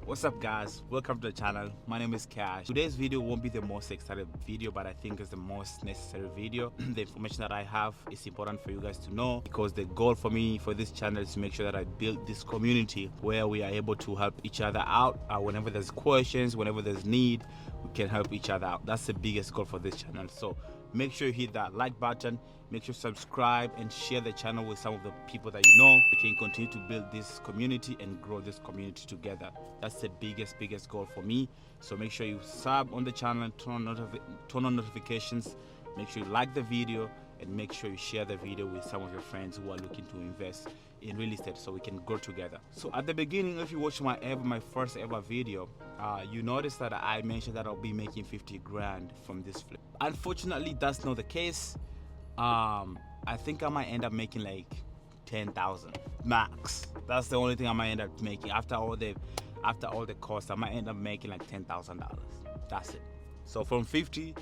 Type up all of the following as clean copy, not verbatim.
What's up guys, welcome to the channel. My name is Cash. Today's video won't be the most excited video, but I think it's the most necessary video. The information that I have is important for you guys to know, because the goal for me for this channel is to make sure that I build this community where we are able to help each other out. Whenever there's questions, whenever there's need, we can help each other out. That's the biggest goal for this channel. So make sure you hit that like button, make sure you subscribe and share the channel with some of the people that you know. We can continue to build this community and grow this community together. That's the biggest goal for me. So make sure you sub on the channel, turn on notifications, make sure you like the video, and make sure you share the video with some of your friends who are looking to invest in real estate so we can grow together. So at the beginning, if you watch my first ever video, you notice that I mentioned that I'll be making 50 grand from this flip. Unfortunately, that's not the case. I think I might end up making like 10,000 max. That's the only thing I might end up making after all the costs. I might end up making like $10,000. That's it. So from 50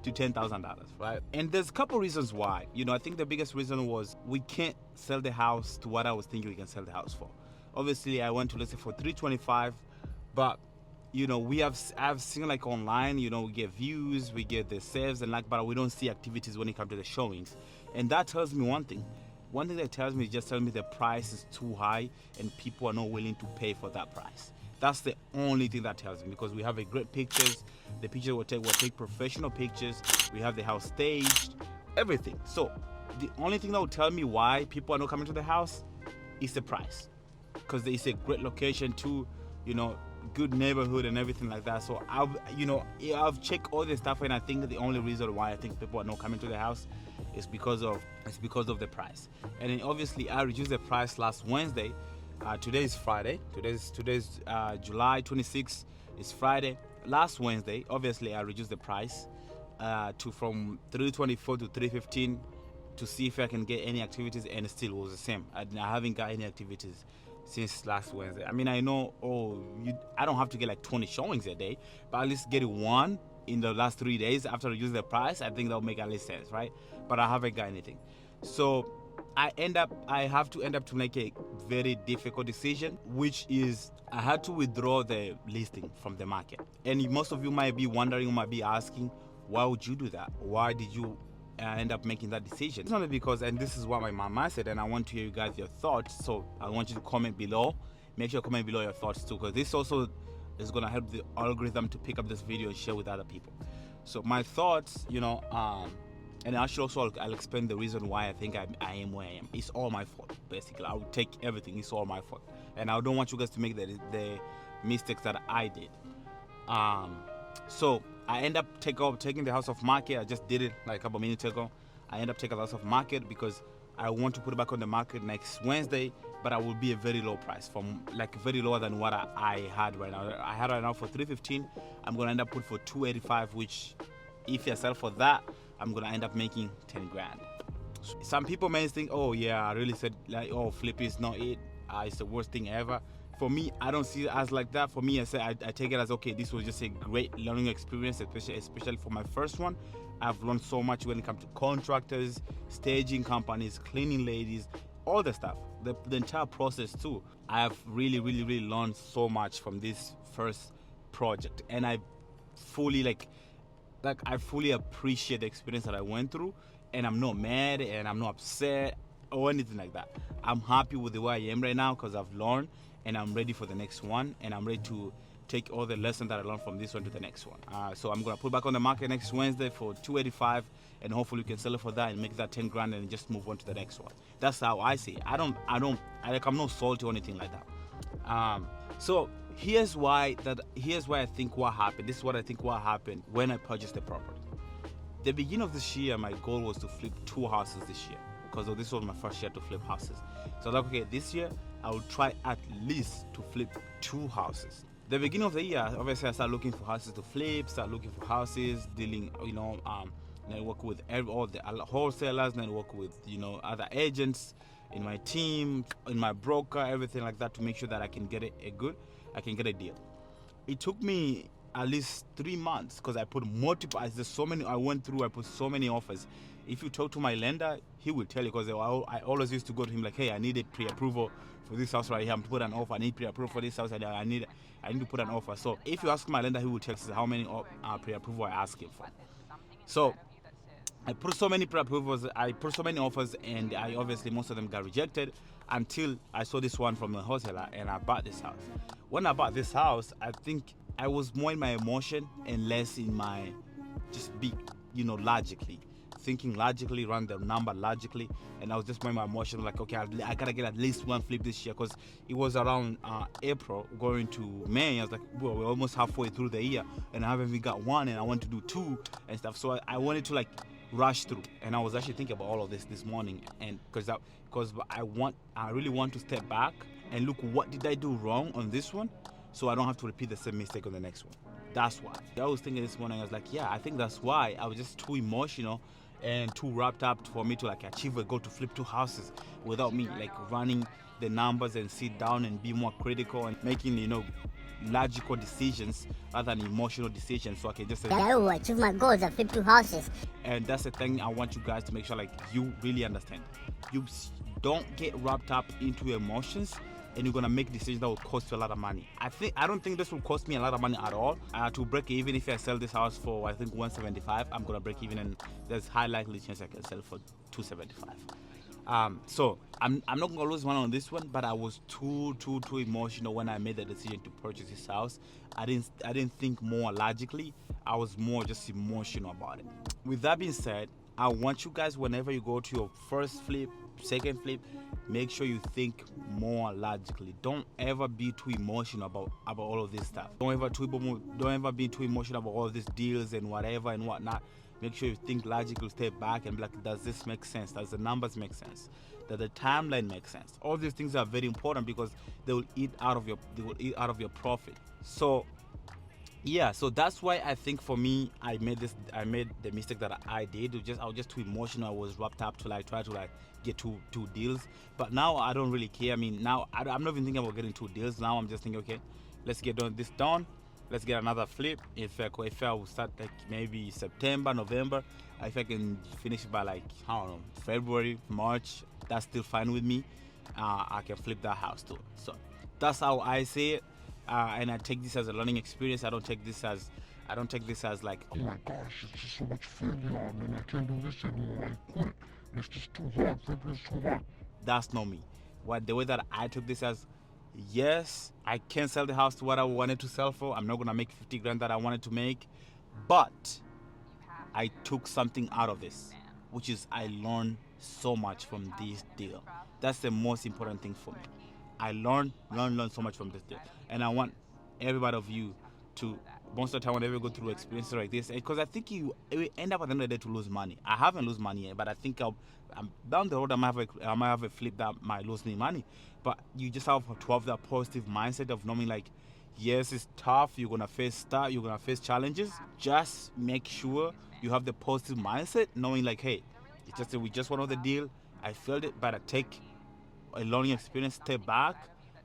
to $10,000, right? And there's a couple reasons why. I think the biggest reason was we can't sell the house to what I was thinking we can sell the house for. Obviously, I went to list it for 325, but I've seen like online, we get views, we get the saves and like, but we don't see activities when it comes to the showings. And that tells me one thing. One thing that tells me is just telling me the price is too high and people are not willing to pay for that price. That's the only thing that tells me, because we have a great pictures. The pictures we'll take professional pictures. We have the house staged, everything. So the only thing that will tell me why people are not coming to the house is the price, because it's a great location too, good neighborhood and everything like that. So I've checked all this stuff, and I think the only reason why I think people are not coming to the house is because of the price. And then obviously I reduced the price last Wednesday. Today is Friday. Today's July 26th. It's Friday. Last Wednesday, obviously I reduced the price from 324 to 315 to see if I can get any activities, and it still was the same. I haven't got any activities since last Wednesday. I mean, I know, I don't have to get like 20 showings a day, but at least get one in the last 3 days after reducing the price. I think that'll make at least sense, right? But I haven't got anything. So I have to end up to make a very difficult decision, which is I had to withdraw the listing from the market. And most of you might be wondering, might be asking, why would you do that? Why did you end up making that decision? It's only because, and this is what my mama said, and I want to hear you guys your thoughts. So I want you to comment below. Make sure you comment below your thoughts too, because this also is going to help the algorithm to pick up this video and share with other people. So my thoughts, and actually also I'll explain the reason why I think I am where I am. It's all my fault, basically. I would take everything. It's all my fault, and I don't want you guys to make the mistakes that I did. So I end up taking the house off market. I just did it like a couple minutes ago. I end up taking the house off market because I want to put it back on the market next Wednesday, but I will be a very low price, from like very lower than what I had right now. I had right now for 315. I'm gonna end up put for 285, which if I sell for that, I'm gonna end up making 10 grand. Some people may think, oh yeah, I really said like, oh, flip is not it. It's the worst thing ever. For me, I don't see it as like that. For me, I take it as, okay, this was just a great learning experience, especially for my first one. I've learned so much when it comes to contractors, staging companies, cleaning ladies, all the stuff, the entire process too. I have really learned so much from this first project, and I fully I fully appreciate the experience that I went through, and I'm not mad and I'm not upset or anything like that. I'm happy with the way I am right now because I've learned, and I'm ready for the next one, and I'm ready to take all the lessons that I learned from this one to the next one. So I'm gonna put back on the market next Wednesday for 285, and hopefully we can sell it for that and make that 10 grand and just move on to the next one. That's how I see it. I'm not salty or anything like that. So here's why I think what happened. This is what I think what happened when I purchased the property. The beginning of this year, my goal was to flip 2 houses this year, because this was my first year to flip houses. So I was like, okay, this year I will try at least to flip 2 houses. The beginning of the year, obviously I started looking for houses to flip, start looking for houses, dealing, network with all the wholesalers, network with, other agents in my team, in my broker, everything like that, to make sure that I can get a deal. It took me at least 3 months because I put multiple. There's so many. I went through. I put so many offers. If you talk to my lender, he will tell you because I always used to go to him like, hey, I need a pre-approval for this house right here. I'm to put an offer. I need pre-approval for this house. I need to put an offer. So if you ask my lender, he will tell you how many pre-approval I ask him for. So I put so many pre-approvals, I put so many offers, and I obviously most of them got rejected until I saw this one from the wholesaler and I bought this house. When I bought this house, I think I was more in my emotion and less in my just be, logically. Thinking logically, run the number logically, and I was just more in my emotion, like, okay, I gotta get at least one flip this year because it was around April going to May. I was like, well, we're almost halfway through the year and I haven't even got one, and I want to do two and stuff. So I wanted to like rush through, and I was actually thinking about all of this morning, and because I really want to step back and look what did I do wrong on this one, so I don't have to repeat the same mistake on the next one. That's why I was thinking this morning. I was like, yeah, I think that's why I was just too emotional and too wrapped up for me to like achieve a goal to flip 2 houses without me like running the numbers and sit down and be more critical and making logical decisions rather than emotional decisions, so I can just say, I will achieve my goals and flip 2 houses. And that's the thing I want you guys to make sure like you really understand. You don't get wrapped up into emotions and you're gonna make decisions that will cost you a lot of money. I don't think this will cost me a lot of money at all. To break even, if I sell this house for I think 175, I'm gonna break even, and there's high likely chance I can sell for 275. So I'm not gonna lose money on this one, but I was too emotional when I made the decision to purchase this house. I didn't think more logically. I was more just emotional about it. With that being said, I want you guys, whenever you go to your first flip, second flip, make sure you think more logically. Don't ever be too emotional about all of this stuff. Don't ever be too emotional about all of these deals and whatever and whatnot. Make sure you think logically, step back and be like, does this make sense? Does the numbers make sense? Does the timeline make sense? All these things are very important because they will eat out of your profit. So yeah, so that's why I think for me, I made the mistake that I did. I was just too emotional. I was wrapped up to like try to like get two deals. But now I don't really care. I mean, now I'm not even thinking about getting 2 deals. Now I'm just thinking, okay, let's get this done. Let's get another flip. If I will start like maybe September, November, if I can finish by like, I don't know, February, March, that's still fine with me. I can flip that house too. So that's how I see it. And I take this as a learning experience. I don't take this as like, oh my gosh, it's just so much failure, man. I can't do this anymore. I quit. It's just too hard. It's too hard. That's not me. The way that I took this as, yes, I can sell the house to what I wanted to sell for. I'm not gonna make 50 grand that I wanted to make, but I took something out of this, which is I learned so much from this deal. That's the most important thing for me. I learned so much from this deal, and I want everybody of you to, most of the time whenever you go through experiences like this, because I think you end up at the end of the day to lose money. I haven't lost money yet, but I think I'm down the road. I might have a flip that might lose me money, but you just have to have that positive mindset of knowing like, yes, it's tough. You're gonna face challenges. Just make sure you have the positive mindset, knowing like, hey, we just won the deal. I failed it, but I take a learning experience, step back,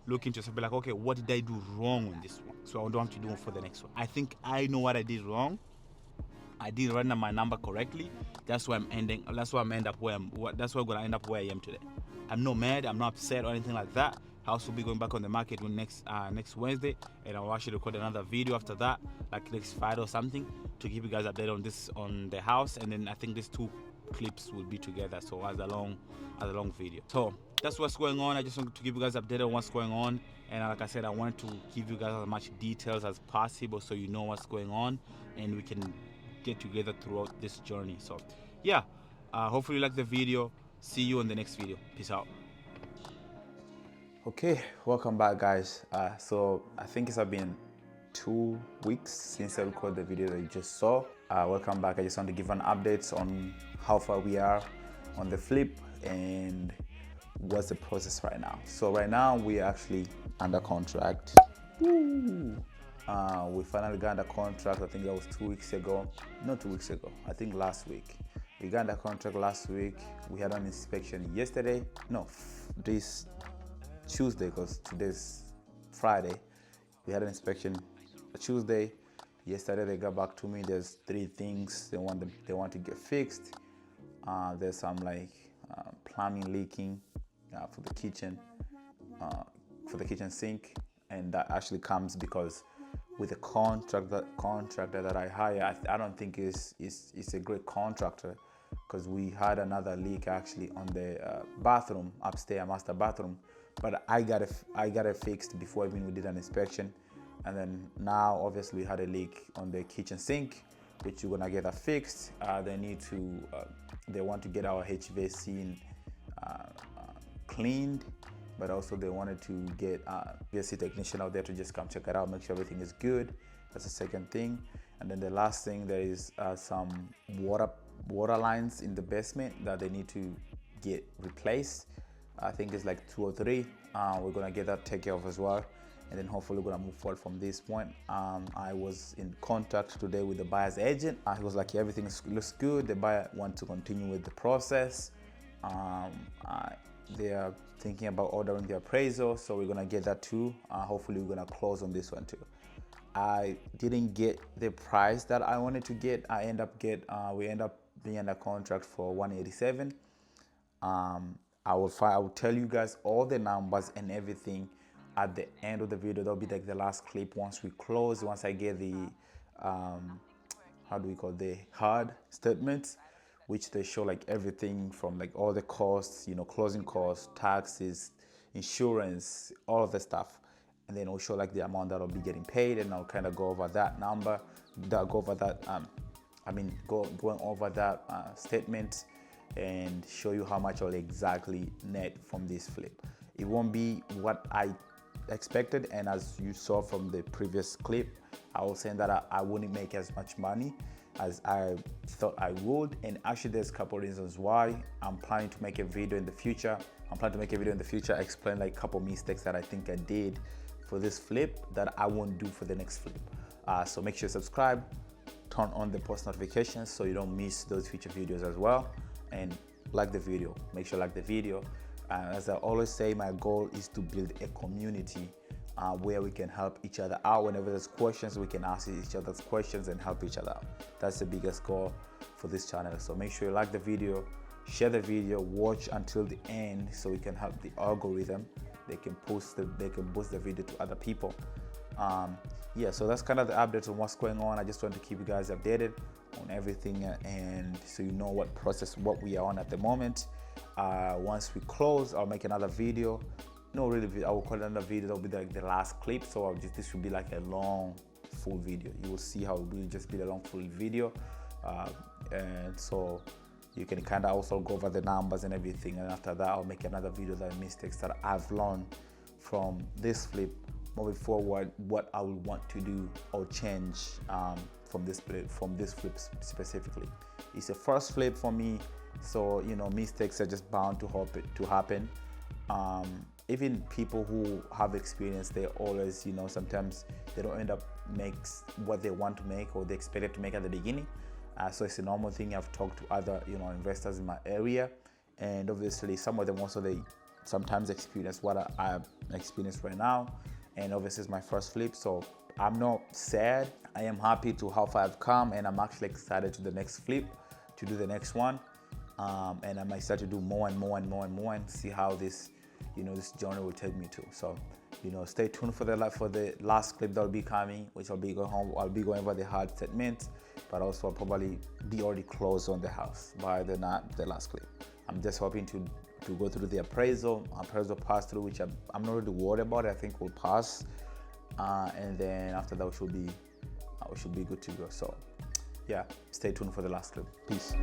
look into yourself, be like, okay, what did I do wrong on this one? So I don't have to do it for the next one. I think I know what I did wrong. I didn't render my number correctly. That's why I'm gonna end up where I am today. I'm not mad, I'm not upset or anything like that. House will be going back on the market next Wednesday, and I'll actually record another video after that, like next Friday or something, to give you guys an update on the house, and then I think these 2 clips will be together, so as a long video. So that's what's going on. I just wanted to give you guys an update on what's going on, and like I said, I wanted to give you guys as much details as possible so you know what's going on and we can get together throughout this journey. So yeah, hopefully you like the video. See you on the next video. Peace out. Okay, welcome back, guys. So I think it's been 2 weeks since I recorded the video that you just saw. Welcome back. I just want to give an update on how far we are on the flip and what's the process right now. So right now we are actually under contract. Woo! We finally got under contract. I think that was 2 weeks ago. Not 2 weeks ago. I think last week. We got under contract last week. We had an inspection yesterday. No, this Tuesday, because today's Friday. We had an inspection Tuesday, Yesterday they got back to me. There's 3 things they want to get fixed. There's some like plumbing leaking for the kitchen sink, and that actually comes because with the contractor that I hire, I don't think is a great contractor, because we had another leak actually on the bathroom upstairs, master bathroom, but I got it fixed before even we did an inspection. And then now obviously we had a leak on the kitchen sink, which we're gonna get that fixed. They want to get our HVAC cleaned, but also they wanted to get a HVAC technician out there to just come check it out, make sure everything is good. That's the second thing. And then the last thing, there is some water lines in the basement that they need to get replaced. I think it's like 2 or 3. We're gonna get that taken care of as well, and then hopefully we're gonna move forward from this point. I was in contact today with the buyer's agent. He was like, everything looks good. The buyer wants to continue with the process. They are thinking about ordering the appraisal, so we're gonna get that too. Hopefully we're gonna close on this one too. I didn't get the price that I wanted to get. We end up being under contract for 187. I will tell you guys all the numbers and everything at the end of the video. That'll be like the last clip once we close, once I get the the hard statements, which they show like everything from like all the costs, closing costs, taxes, insurance, all of the stuff. And then we'll show like the amount that'll be getting paid, and I'll kind of go over that number, going over that statement, and show you how much I'll exactly net from this flip. It won't be what I expected, and as you saw from the previous clip, I was saying that I wouldn't make as much money as I thought I would. And actually there's a couple of reasons why. I'm planning to make a video in the future. Explain like a couple mistakes that I think I did for this flip that I won't do for the next flip. So make sure you subscribe, turn on the post notifications so you don't miss those future videos as well, and like the video. Make sure you like the video. As I always say, my goal is to build a community where we can help each other out. Whenever there's questions, we can ask each other's questions and help each other out. That's the biggest goal for this channel. So make sure you like the video, share the video, watch until the end so we can help the algorithm. They can boost the video to other people. So that's kind of the update on what's going on. I just want to keep you guys updated on everything, and so you know what we are on at the moment. Once we close, I'll make another video. I will call it another video. That'll be like the last clip. So this will be like a long full video. You will see how it will just be a long full video, and so you can kind of also go over the numbers and everything. And after that, I'll make another video, the mistakes that I've learned from this flip moving forward, what I would want to do or change from this flip specifically. It's a first flip for me, so mistakes are just bound to happen. Even people who have experience, they always, sometimes they don't end up make what they want to make or they expected to make at the beginning. So it's a normal thing. I've talked to other, investors in my area, and obviously some of them also, they sometimes experience what I experienced right now. And obviously it's my first flip, so I'm not sad. I am happy to how far I've come, and I'm actually excited to the next flip, to do the next one. And I might start to do more and more and more and more, and see how this, this journey will take me to. So, stay tuned for the last clip that'll be coming, which I'll be going over the hard segments, but also I'll probably be already close on the house by the last clip. I'm just hoping to go through the appraisal pass through, which I'm not really worried about. I think we'll pass, and then after that we should be good to go. So yeah, stay tuned for the last clip. Peace.